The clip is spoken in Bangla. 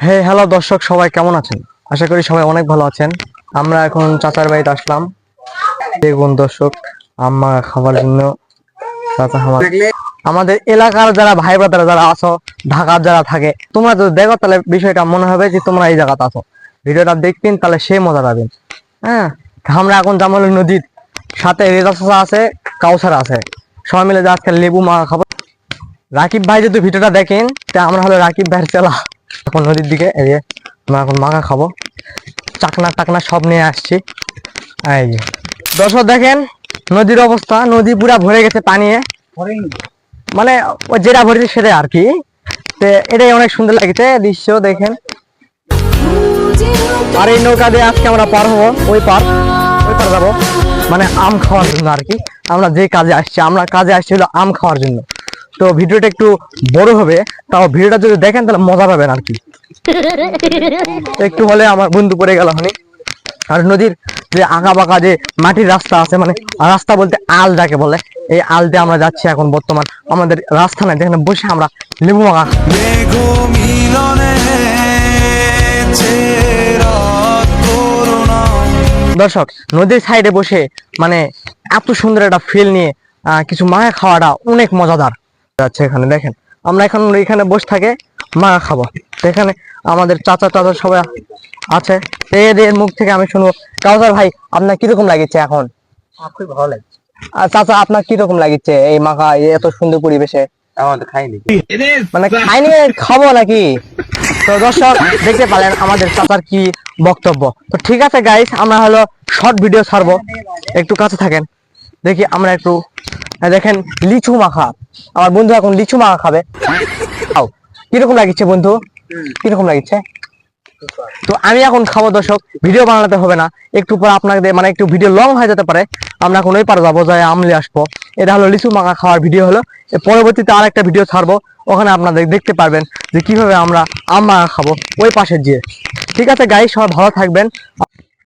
হ্যালো দর্শক, সবাই কেমন আছেন? আশা করি সবাই অনেক ভালো আছেন। আমরা এখন চাচার বাড়িতে আসলাম। দেখুন দর্শক, আম্মা খাবার জন্য চাচা আমাদের এলাকার যারা ভাই ব্রাদার যারা আছো, ঢাকার যারা থাকে, তোমরা যদি দেখো তাহলে বিষয়টা মনে হবে যে তোমরা এই জায়গাতে আছো। ভিডিওটা দেখবেন তাহলে সে মজা পাবেন। হ্যাঁ, আমরা এখন জামাল নদীর সাথে রেজা চাচা আছে, কাউসার আছে, সবাই মিলে যে আজকে লেবু মাখা খাবো। রাকিব ভাই যদি ভিডিওটা দেখেন তা আমরা হলো রাকিব ভাইয়ের চেলা। এখন নদীর দিকে এই যে আমরা এখন মাখা খাবো, চাকনা টাকনা সব নিয়ে আসছি। এই যে দর্শক দেখেন নদীর অবস্থা, নদী পুরা ভরে গেছে পানিয়ে, মানে ওই যেটা ভরেছে সেটাই আর কি। এটাই অনেক সুন্দর লাগছে দৃশ্য দেখেন। আর এই নৌকা দিয়ে আজকে আমরা পার হবো ওই পার যাবো, মানে আম খাওয়ার জন্য আর কি। আমরা যে কাজে আসছি, আমরা কাজে আসছি হলো আম খাওয়ার জন্য। তো ভিডিওটা একটু বড় হবে, তাও ভিডিওটা যদি দেখেন তাহলে মজা পাবেন আর কি। একটু হলে আমার বন্ধু পড়ে গেল হনি। আর নদীর যে আঁকা বাঁকা যে মাটির রাস্তা আছে, মানে রাস্তা বলতে আল যাকে বলে, এই আল দিয়ে আমরা যাচ্ছি এখন বর্তমান। আমাদের রাস্তা নাই, যেখানে বসে আমরা লেবু মাখা। দর্শক নদীর সাইডে বসে মানে এত সুন্দর একটা ফিল নিয়ে কিছু মাখা খাওয়াটা অনেক মজাদার যাচ্ছে। এখানে দেখেন আমরা এখন এখানে বসে থাকে মাখা খাবো। এখানে আমাদের চাচা টাচা সবাই আছে। এদের মুখ থেকে আমি শুনবো, কাউসার ভাই আপনার কিরকম লাগছে এখন? খুব ভালো লাগছে। আর চাচা আপনার কিরকম লাগছে এই মাখা এত সুন্দর পরিবেশে? আমাদের খাইনি, মানে খাইনি, খাবো নাকি? তো দর্শক দেখতে পারেন আমাদের চাচার কি বক্তব্য। তো ঠিক আছে গাইস, আমরা হলো শর্ট ভিডিও ছাড়বো, একটু কাছে থাকেন। দেখি আমরা একটু দেখেন লিচু মাখা, আমার বন্ধু এখন লিচু মাখা খাবে। কিরকম লাগছে বন্ধু, কিরকম লাগছে? তো আমি এখন খাবো দর্শক, ভিডিও বানাতে হবে না, একটু পর আপনাদের মানে একটু ভিডিও লং হয়ে যেতে পারে। আমরা এখন ওই পারে যাবো, যাই আমলে আসবো। এটা হলো লিচু মাখা খাওয়ার ভিডিও হলো। পরবর্তীতে আরেকটা ভিডিও ছাড়বো, ওখানে আপনাদের দেখতে পারবেন যে কিভাবে আমরা আম মাখা খাবো ওই পাশে গিয়ে। ঠিক আছে গাইস, সবাই ভালো থাকবেন।